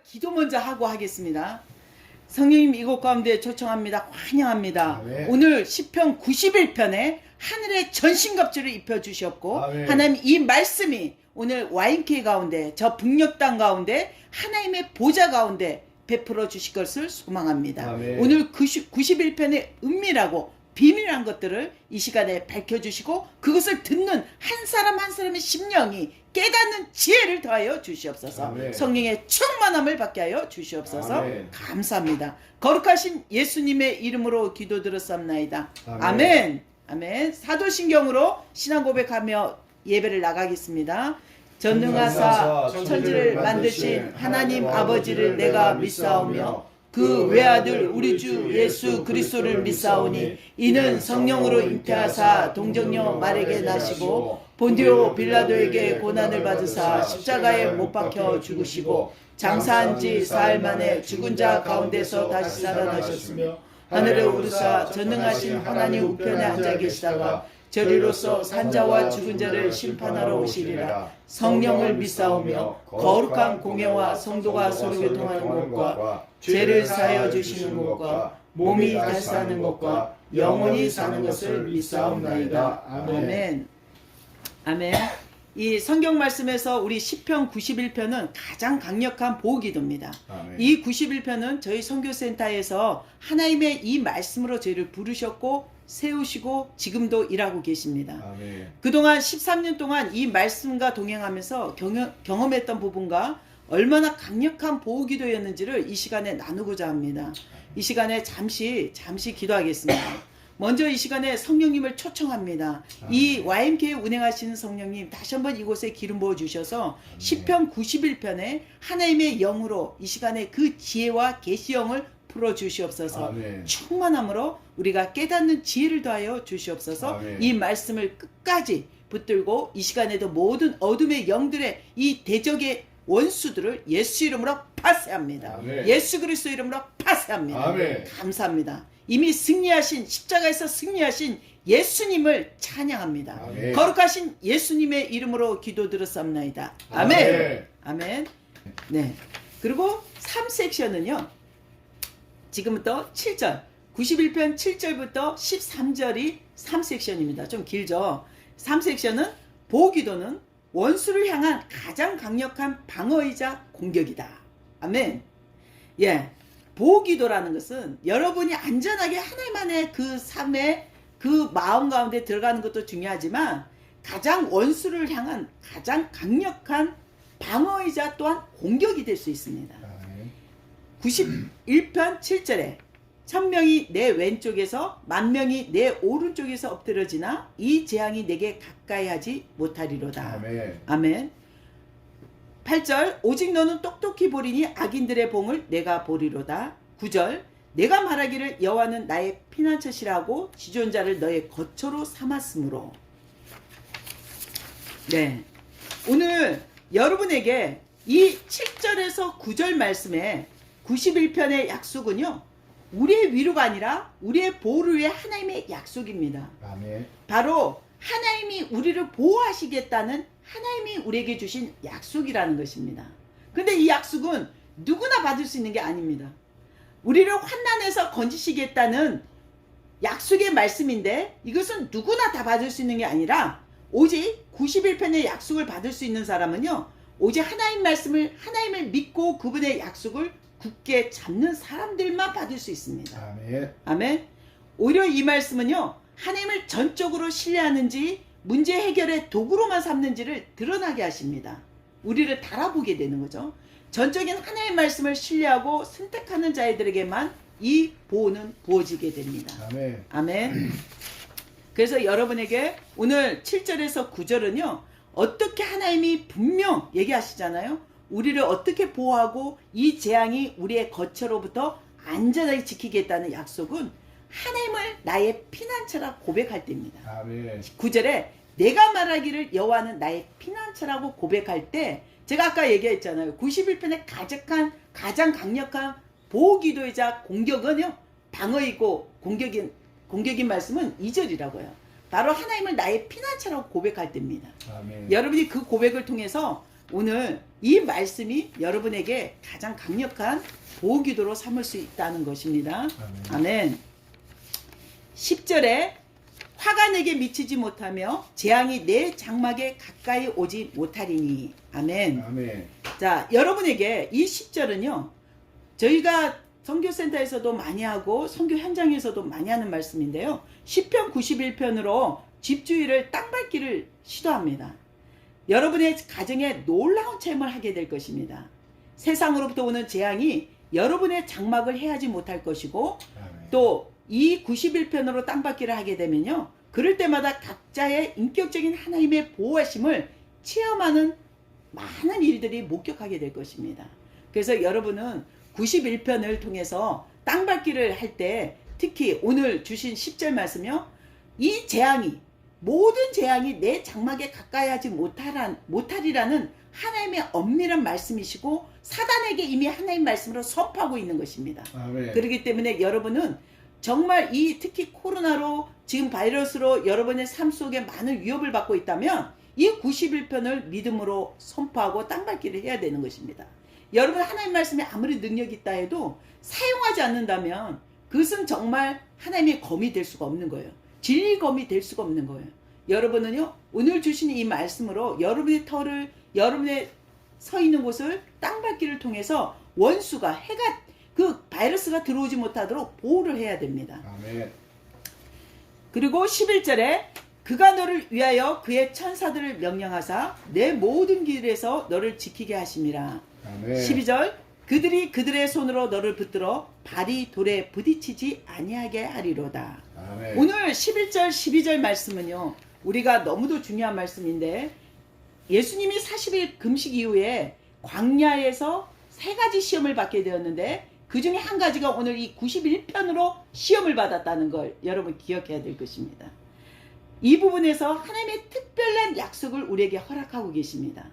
기도 먼저 하고 하겠습니다. 성령님 이곳 가운데 초청합니다. 환영합니다. 아멘. 오늘 시편 91편에 하늘의 전신갑주를 입혀주셨고 아멘. 하나님 이 말씀이 오늘 YMK 가운데 저 북녘 땅 가운데 하나님의 보좌 가운데 베풀어 주실 것을 소망합니다. 아멘. 오늘 91편의 은밀하고 비밀한 것들을 이 시간에 밝혀주시고 그것을 듣는 한 사람 한 사람의 심령이 깨닫는 지혜를 더하여 주시옵소서. 아멘. 성령의 충만함을 받게 하여 주시옵소서. 아멘. 감사합니다. 거룩하신 예수님의 이름으로 기도드렸사옵나이다. 아멘. 아멘. 아멘. 사도신경으로 신앙 고백하며 예배를 나가겠습니다. 전능하사 천지를 만드신 하나님 아버지를 내가 믿사오며 그 외아들 우리 주 예수 그리스도를 믿사오니 이는 성령으로 잉태하사 동정녀 말에게 나시고 본디오 빌라도에게 고난을 받으사 십자가에 못 박혀 죽으시고 장사한 지 사흘 만에 죽은 자 가운데서 다시 살아나셨으며 하늘에 오르사 전능하신 하나님 우편에 앉아 계시다가 저리로서 산자와 죽은 자를 심판하러 오시리라. 성령을 믿사오며 거룩한 공예와 성도가 서로 교통하는 것과 죄를 사하여 주시는 것과 몸이 다시 사는 것과 영원히 사는 것을 믿사옵나이다. 아멘. 아멘. 이 성경 말씀에서 우리 시편 91편은 가장 강력한 보호기도입니다. 아멘. 이 91편은 저희 선교센터에서 하나님의 이 말씀으로 저희를 부르셨고 세우시고 지금도 일하고 계십니다. 아멘. 그동안 13년 동안 이 말씀과 동행하면서 경험했던 부분과 얼마나 강력한 보호기도였는지를 이 시간에 나누고자 합니다. 이 시간에 잠시 기도하겠습니다. 먼저 이 시간에 성령님을 초청합니다. 이 YMK 운행하시는 성령님 다시 한번 이곳에 기름 부어주셔서 시편 91편에 하나님의 영으로 이 시간에 그 지혜와 계시영을 풀어주시옵소서. 아멘. 충만함으로 우리가 깨닫는 지혜를 더하여 주시옵소서. 아멘. 이 말씀을 끝까지 붙들고 이 시간에도 모든 어둠의 영들의 이 대적의 원수들을 예수 이름으로 파쇄합니다. 아멘. 예수 그리스도 이름으로 파쇄합니다. 아멘. 감사합니다. 이미 승리하신 십자가에서 승리하신 예수님을 찬양합니다. 아멘. 거룩하신 예수님의 이름으로 기도드렸사옵나이다. 아멘. 아멘. 아멘. 네. 그리고 3섹션은요. 지금부터 7절 91편 7절부터 13절이 3섹션입니다. 좀 길죠. 3섹션은 보기도는 원수를 향한 가장 강력한 방어이자 공격이다. 아멘. 예. 보기도라는 것은 여러분이 안전하게 하나님만의 그 삶의 그 마음 가운데 들어가는 것도 중요하지만 가장 원수를 향한 가장 강력한 방어이자 또한 공격이 될 수 있습니다. 91편 7절에 1000명이 내 왼쪽에서 10,000명이 내 오른쪽에서 엎드러지나 이 재앙이 내게 가까이 하지 못하리로다. 아멘. 아멘. 8절 오직 너는 똑똑히 보리니 악인들의 봉을 내가 보리로다. 9절 내가 말하기를 여호와는 나의 피난처시라고 지존자를 너의 거처로 삼았으므로. 네, 오늘 여러분에게 이 7절에서 9절 말씀에 91편의 약속은요 우리의 위로가 아니라 우리의 보호를 위해 하나님의 약속입니다. 아멘. 바로 하나님이 우리를 보호하시겠다는 하나님이 우리에게 주신 약속이라는 것입니다. 근데 이 약속은 누구나 받을 수 있는 게 아닙니다. 우리를 환난에서 건지시겠다는 약속의 말씀인데 이것은 누구나 다 받을 수 있는 게 아니라 오직 91편의 약속을 받을 수 있는 사람은요 오직 하나님 말씀을 하나님을 믿고 그분의 약속을 굳게 잡는 사람들만 받을 수 있습니다. 아멘. 아멘. 오히려 이 말씀은요 하나님을 전적으로 신뢰하는지 문제 해결의 도구로만 삼는지를 드러나게 하십니다. 우리를 달아보게 되는 거죠. 전적인 하나님의 말씀을 신뢰하고 선택하는 자들에게만 이 보호는 부어지게 됩니다. 아멘. 아멘. 그래서 여러분에게 오늘 7절에서 9절은요 어떻게 하나님이 분명 얘기하시잖아요. 우리를 어떻게 보호하고 이 재앙이 우리의 거처로부터 안전하게 지키겠다는 약속은 하나님을 나의 피난처라 고백할 때입니다. 아멘. 9절에 내가 말하기를 여호와는 나의 피난처라고 고백할 때 제가 아까 얘기했잖아요. 91편의 가장 강력한 보호기도이자 공격은요 방어이고 공격인 말씀은 2절이라고요. 바로 하나님을 나의 피난처라고 고백할 때입니다. 아멘. 여러분이 그 고백을 통해서 오늘 이 말씀이 여러분에게 가장 강력한 보호기도로 삼을 수 있다는 것입니다. 아멘. 10절에 화가 내게 미치지 못하며 재앙이 내 장막에 가까이 오지 못하리니. 아멘. 아멘. 자, 여러분에게 이 10절은요. 저희가 선교센터에서도 많이 하고 선교 현장에서도 많이 하는 말씀인데요. 시편 91편으로 집주의를 땅밟기를 시도합니다. 여러분의 가정에 놀라운 체험을 하게 될 것입니다. 세상으로부터 오는 재앙이 여러분의 장막을 해하지 못할 것이고 또 이 91편으로 땅밟기를 하게 되면요. 그럴 때마다 각자의 인격적인 하나님의 보호하심을 체험하는 많은 일들이 목격하게 될 것입니다. 그래서 여러분은 91편을 통해서 땅밟기를 할 때 특히 오늘 주신 10절 말씀이요. 이 재앙이 모든 재앙이 내 장막에 가까이 하지 못하리라는 하나님의 엄밀한 말씀이시고 사단에게 이미 하나님 말씀으로 선포하고 있는 것입니다. 아멘. 그렇기 때문에 여러분은 정말 이 특히 코로나로 지금 바이러스로 여러분의 삶 속에 많은 위협을 받고 있다면 이 91편을 믿음으로 선포하고 땅밟기를 해야 되는 것입니다. 여러분 하나님 말씀에 아무리 능력이 있다 해도 사용하지 않는다면 그것은 정말 하나님의 검이 될 수가 없는 거예요. 진리 검이 될 수가 없는 거예요. 여러분은요 오늘 주신 이 말씀으로 여러분의 터를 여러분의 서 있는 곳을 땅밟기를 통해서 원수가 해가 그 바이러스가 들어오지 못하도록 보호를 해야 됩니다. 아멘. 그리고 11절에 그가 너를 위하여 그의 천사들을 명령하사 내 모든 길에서 너를 지키게 하심이라. 아멘. 12절 그들이 그들의 손으로 너를 붙들어 발이 돌에 부딪히지 아니하게 하리로다. 아멘. 오늘 11절 12절 말씀은요 우리가 너무도 중요한 말씀인데 예수님이 40일 금식 이후에 광야에서 3가지 시험을 받게 되었는데 그 중에 한 가지가 오늘 이 91편으로 시험을 받았다는 걸 여러분 기억해야 될 것입니다. 이 부분에서 하나님의 특별한 약속을 우리에게 허락하고 계십니다.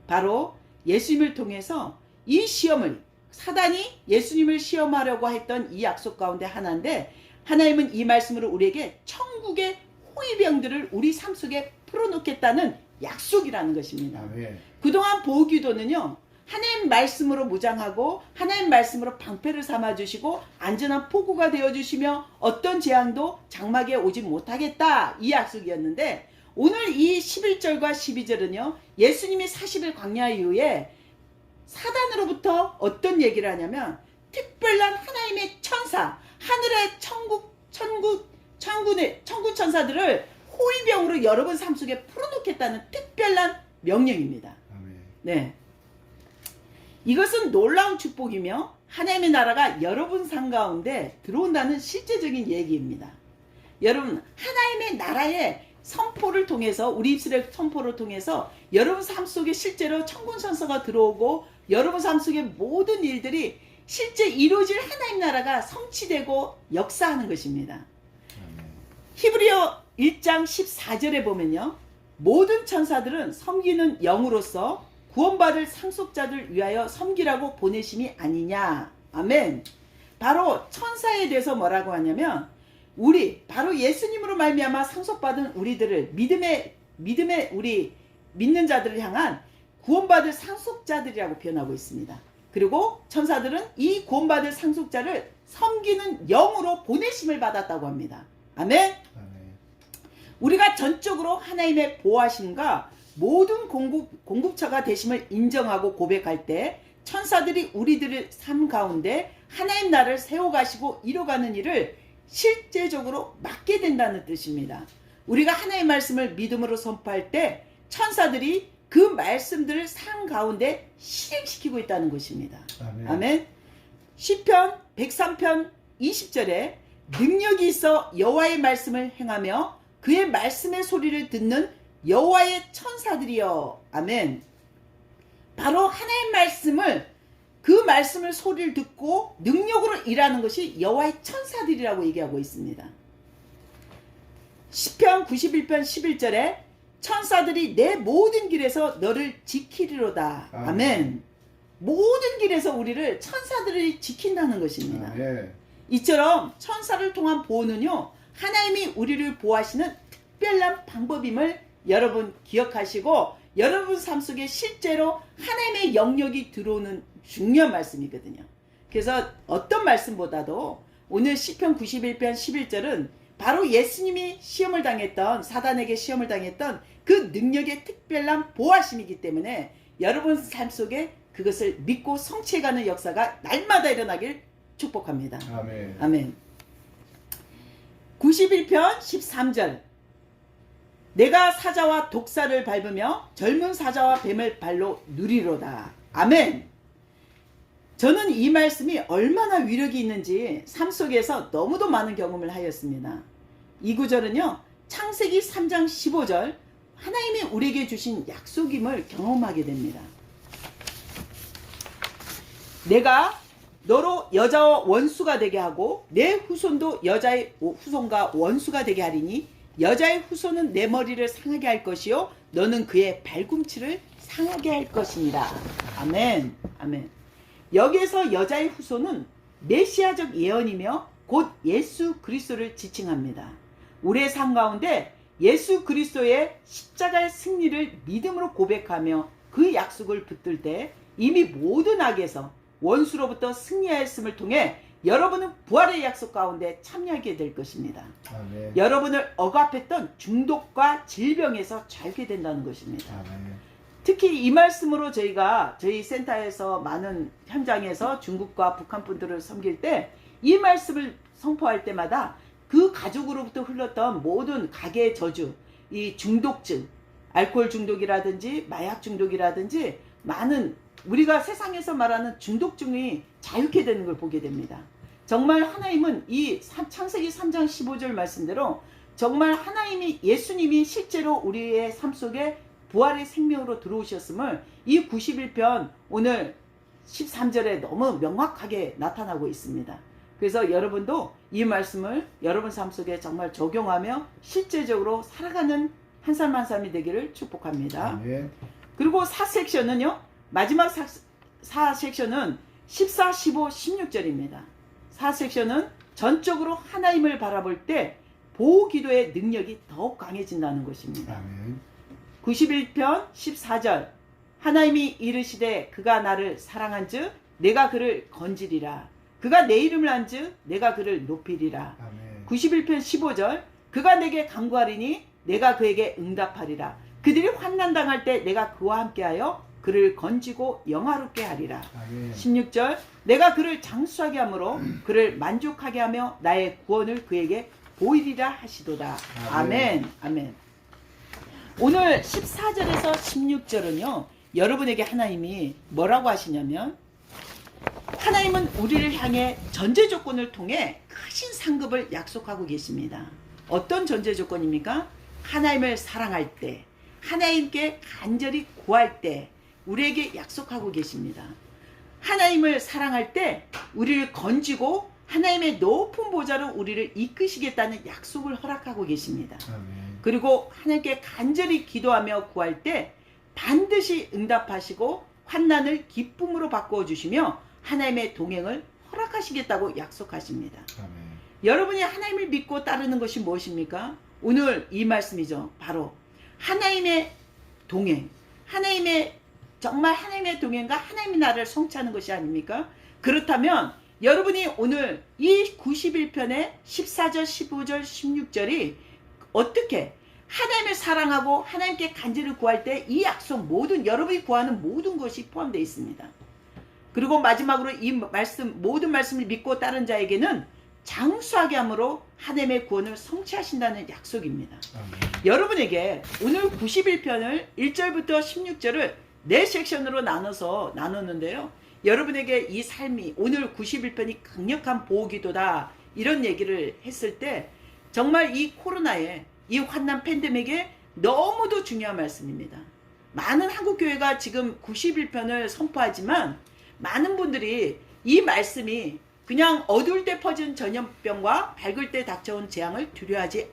바로 예수님을 통해서 이 시험을 사단이 예수님을 시험하려고 했던 이 약속 가운데 하나인데 하나님은 이 말씀으로 우리에게 천국의 호위병들을 우리 삶 속에 풀어놓겠다는 약속이라는 것입니다. 아멘. 그동안 보호기도는요 하나님 말씀으로 무장하고 하나님 말씀으로 방패를 삼아주시고 안전한 포구가 되어주시며 어떤 재앙도 장막에 오지 못하겠다 이 약속이었는데 오늘 이 11절과 12절은요 예수님이 40일 광야 이후에 사단으로부터 어떤 얘기를 하냐면 특별한 하나님의 천사 하늘의 천군 천사들을 호위병으로 여러분 삶 속에 풀어놓겠다는 특별한 명령입니다. 아멘. 네. 이것은 놀라운 축복이며 하나님의 나라가 여러분 삶 가운데 들어온다는 실제적인 얘기입니다. 여러분 하나님의 나라의 선포를 통해서 우리 입술의 선포를 통해서 여러분 삶 속에 실제로 천군천사가 들어오고 여러분 삶 속의 모든 일들이 실제 이루어질 하나님 나라가 성취되고 역사하는 것입니다. 히브리어 1장 14절에 보면요. 모든 천사들은 섬기는 영으로서 구원받을 상속자들 위하여 섬기라고 보내심이 아니냐. 아멘. 바로 천사에 대해서 뭐라고 하냐면 우리 바로 예수님으로 말미암아 상속받은 우리들을 믿음의 우리 믿는 자들을 향한 구원받을 상속자들이라고 표현하고 있습니다. 그리고 천사들은 이 구원받을 상속자를 섬기는 영으로 보내심을 받았다고 합니다. 아멘. 우리가 전적으로 하나님의 보호하심과 모든 공급처가 되심을 인정하고 고백할 때 천사들이 우리들의 삶 가운데 하나님 나라를 세워가시고 이뤄가는 일을 실제적으로 맡게 된다는 뜻입니다. 우리가 하나님의 말씀을 믿음으로 선포할 때 천사들이 그 말씀들을 삶 가운데 실행시키고 있다는 것입니다. 아멘. 아멘. 시편 103편 20절에 능력이 있어 여호와의 말씀을 행하며 그의 말씀의 소리를 듣는 여호와의 천사들이여. 아멘. 바로 하나님의 말씀을 그 말씀을 소리를 듣고 능력으로 일하는 것이 여호와의 천사들이라고 얘기하고 있습니다. 시편 91편 11절에 천사들이 내 모든 길에서 너를 지키리로다. 아멘. 모든 길에서 우리를 천사들이 지킨다는 것입니다. 아멘. 이처럼 천사를 통한 보호는요 하나님이 우리를 보호하시는 특별한 방법임을 여러분 기억하시고 여러분 삶 속에 실제로 하나님의 영역이 들어오는 중요한 말씀이거든요. 그래서 어떤 말씀보다도 오늘 시편 91편 11절은 바로 예수님이 시험을 당했던, 사단에게 시험을 당했던 그 능력의 특별한 보호하심이기 때문에 여러분 삶 속에 그것을 믿고 성취해가는 역사가 날마다 일어나길 축복합니다. 아멘. 아멘. 91편 13절. 내가 사자와 독사를 밟으며 젊은 사자와 뱀을 발로 누리로다. 아멘. 저는 이 말씀이 얼마나 위력이 있는지 삶 속에서 너무도 많은 경험을 하였습니다. 이 구절은요, 창세기 3장 15절, 하나님이 우리에게 주신 약속임을 경험하게 됩니다. 내가 너로 여자와 원수가 되게 하고 내 후손도 여자의 후손과 원수가 되게 하리니 여자의 후손은 내 머리를 상하게 할 것이요 너는 그의 발꿈치를 상하게 할 것이니라. 아멘. 아멘. 여기에서 여자의 후손은 메시아적 예언이며 곧 예수 그리스도를 지칭합니다. 우리의 삶 가운데 예수 그리스도의 십자가의 승리를 믿음으로 고백하며 그 약속을 붙들 때 이미 모든 악에서 원수로부터 승리하였음을 통해 여러분은 부활의 약속 가운데 참여하게 될 것입니다. 아멘. 여러분을 억압했던 중독과 질병에서 자유게 된다는 것입니다. 아멘. 특히 이 말씀으로 저희 센터에서 많은 현장에서 중국과 북한 분들을 섬길 때 이 말씀을 선포할 때마다 그 가족으로부터 흘렀던 모든 가계의 저주, 이 중독증, 알코올 중독이라든지 마약 중독이라든지 많은 우리가 세상에서 말하는 중독증이 자유케 되는 걸 보게 됩니다. 정말 하나님은 이 창세기 3장 15절 말씀대로 정말 하나님이 예수님이 실제로 우리의 삶 속에 부활의 생명으로 들어오셨음을 이 91편 오늘 13절에 너무 명확하게 나타나고 있습니다. 그래서 여러분도 이 말씀을 여러분 삶 속에 정말 적용하며 실제적으로 살아가는 한 사람 한 사람이 되기를 축복합니다. 아멘. 그리고 4섹션은요. 마지막 4섹션은 14, 15, 16절입니다. 4섹션은 전적으로 하나님을 바라볼 때 보호기도의 능력이 더욱 강해진다는 것입니다. 아멘. 91편 14절 하나님이 이르시되 그가 나를 사랑한즉 내가 그를 건지리라. 그가 내 이름을 한즉 내가 그를 높이리라. 아멘. 91편 15절 그가 내게 간구하리니 내가 그에게 응답하리라. 그들이 환난당할 때 내가 그와 함께하여 그를 건지고 영화롭게 하리라. 아멘. 16절 내가 그를 장수하게 하므로 그를 만족하게 하며 나의 구원을 그에게 보이리라 하시도다. 아멘. 아멘. 오늘 14절에서 16절은요. 여러분에게 하나님이 뭐라고 하시냐면 하나님은 우리를 향해 전제 조건을 통해 크신 상급을 약속하고 계십니다. 어떤 전제 조건입니까? 하나님을 사랑할 때, 하나님께 간절히 구할 때 우리에게 약속하고 계십니다. 하나님을 사랑할 때 우리를 건지고 하나님의 높은 보좌로 우리를 이끄시겠다는 약속을 허락하고 계십니다. 아멘. 그리고 하나님께 간절히 기도하며 구할 때 반드시 응답하시고 환난을 기쁨으로 바꾸어 주시며 하나님의 동행을 허락하시겠다고 약속하십니다. 아멘. 여러분이 하나님을 믿고 따르는 것이 무엇입니까? 오늘 이 말씀이죠. 바로 하나님의 동행, 정말 하나님의 동행과 하나님의 나라를 성취하는 것이 아닙니까? 그렇다면 여러분이 오늘 이 91편의 14절, 15절, 16절이 어떻게 하나님을 사랑하고 하나님께 간절히 구할 때 이 약속 여러분이 구하는 모든 것이 포함되어 있습니다. 그리고 마지막으로 이 모든 말씀을 믿고 따른 자에게는 장수하게 함으로 하나님의 구원을 성취하신다는 약속입니다. 아멘. 여러분에게 오늘 91편을 1절부터 16절을 4섹션으로 나눴는데요. 여러분에게 이 삶이 오늘 91편이 강력한 보호기도다 이런 얘기를 했을 때 정말 이 코로나에 이 환난 팬데믹에 너무도 중요한 말씀입니다. 많은 한국교회가 지금 91편을 선포하지만 많은 분들이 이 말씀이 그냥 어두울 때 퍼진 전염병과 밝을 때 닥쳐온 재앙을 두려워하지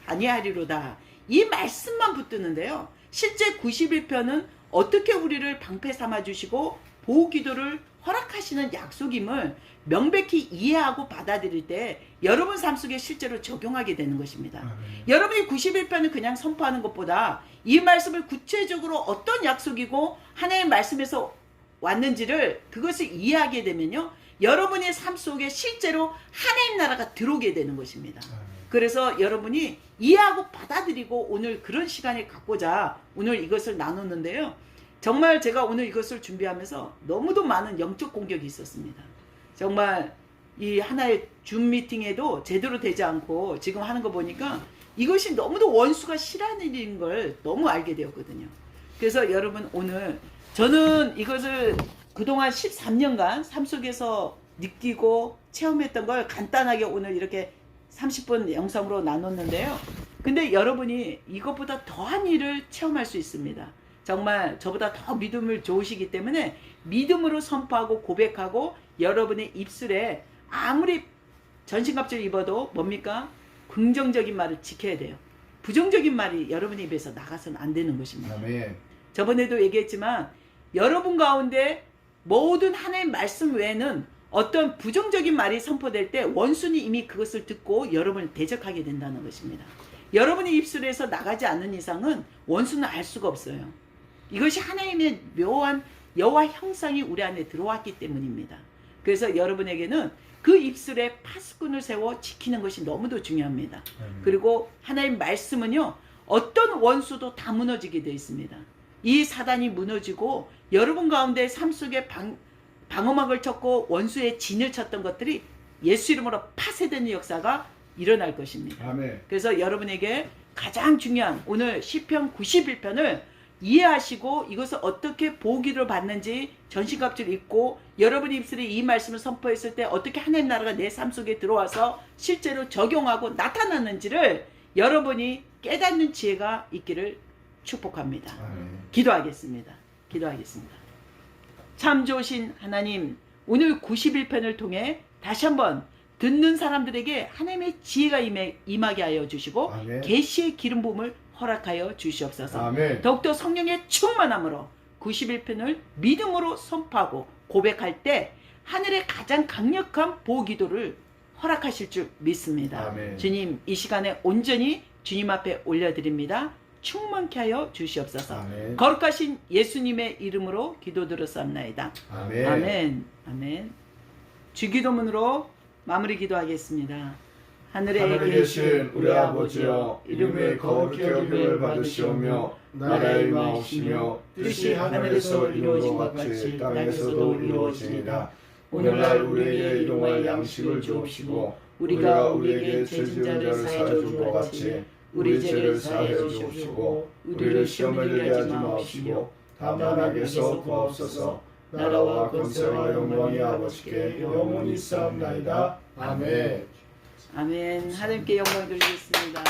아니하리로다. 이 말씀만 붙드는데요. 실제 91편은 어떻게 우리를 방패 삼아 주시고 보호기도를 허락하시는 약속임을 명백히 이해하고 받아들일 때 여러분 삶 속에 실제로 적용하게 되는 것입니다. 여러분이 91편을 그냥 선포하는 것보다 이 말씀을 구체적으로 어떤 약속이고 하나님의 말씀에서 왔는지를 그것을 이해하게 되면요, 여러분의 삶 속에 실제로 하나님 나라가 들어오게 되는 것입니다. 그래서 여러분이 이해하고 받아들이고 오늘 그런 시간을 갖고자 오늘 이것을 나눴는데요, 정말 제가 오늘 이것을 준비하면서 너무도 많은 영적 공격이 있었습니다. 정말 이 하나의 줌 미팅에도 제대로 되지 않고 지금 하는 거 보니까 이것이 너무도 원수가 싫어하는 일인 걸 너무 알게 되었거든요. 그래서 여러분, 오늘 저는 이것을 그동안 13년간 삶 속에서 느끼고 체험했던 걸 간단하게 오늘 이렇게 30분 영상으로 나눴는데요. 근데 여러분이 이것보다 더한 일을 체험할 수 있습니다. 정말 저보다 더 믿음을 좋으시기 때문에 믿음으로 선포하고 고백하고 여러분의 입술에 아무리 전신갑주를 입어도 뭡니까? 긍정적인 말을 지켜야 돼요. 부정적인 말이 여러분의 입에서 나가서는 안 되는 것입니다. 아멘. 저번에도 얘기했지만 여러분 가운데 모든 하나님의 말씀 외에는 어떤 부정적인 말이 선포될 때 원수는 이미 그것을 듣고 여러분을 대적하게 된다는 것입니다. 여러분의 입술에서 나가지 않는 이상은 원수는 알 수가 없어요. 이것이 하나님의 묘한 여호와 형상이 우리 안에 들어왔기 때문입니다. 그래서 여러분에게는 그 입술에 파수꾼을 세워 지키는 것이 너무도 중요합니다. 그리고 하나님 말씀은요, 어떤 원수도 다 무너지게 되어 있습니다. 이 사단이 무너지고 여러분 가운데 삶 속에 방어막을 쳤고 원수의 진을 쳤던 것들이 예수 이름으로 파쇄되는 역사가 일어날 것입니다. 아멘. 그래서 여러분에게 가장 중요한 오늘 시편 91편을 이해하시고 이것을 어떻게 보기를 받는지 전신갑주를 입고 여러분의 입술에 이 말씀을 선포했을 때 어떻게 하나님 나라가 내 삶 속에 들어와서 실제로 적용하고 나타나는지를 여러분이 깨닫는 지혜가 있기를 축복합니다. 기도하겠습니다. 기도하겠습니다. 참 좋으신 하나님, 오늘 91편을 통해 다시 한번 듣는 사람들에게 하나님의 지혜가 임하게 하여 주시고 아멘. 계시의 기름 부음을 허락하여 주시옵소서. 아멘. 더욱더 성령의 충만함으로 91편을 믿음으로 선포하고 고백할 때 하늘의 가장 강력한 보호기도를 허락하실 줄 믿습니다. 아멘. 주님, 이 시간에 온전히 주님 앞에 올려드립니다. 충만케 하여 주시옵소서. 아멘. 거룩하신 예수님의 이름으로 기도드렸사옵나이다. 아멘. 아멘. 아멘. 주기도문으로 마무리 기도하겠습니다. 하늘에 계신 우리 아버지여, 이름의 거룩히 여김을 받으시오며 나라의 임하옵시며 뜻이 하늘에서 이루어진 것 같이 땅에서도 이루어지니라. 오늘날 우리에게 일용할 양식을 주옵시고 우리가 우리에게 죄진 자를 사하여 준 것 같이 우리 죄를 사하여 주옵시고 우리를 시험에 들게 하지 마옵시고 다만 악에서 구하옵소서. 나라와 권세와 영광이 아버지께 영원히 있사옵나이다. 아멘. 아멘. 하나님께 영광을 돌리겠습니다.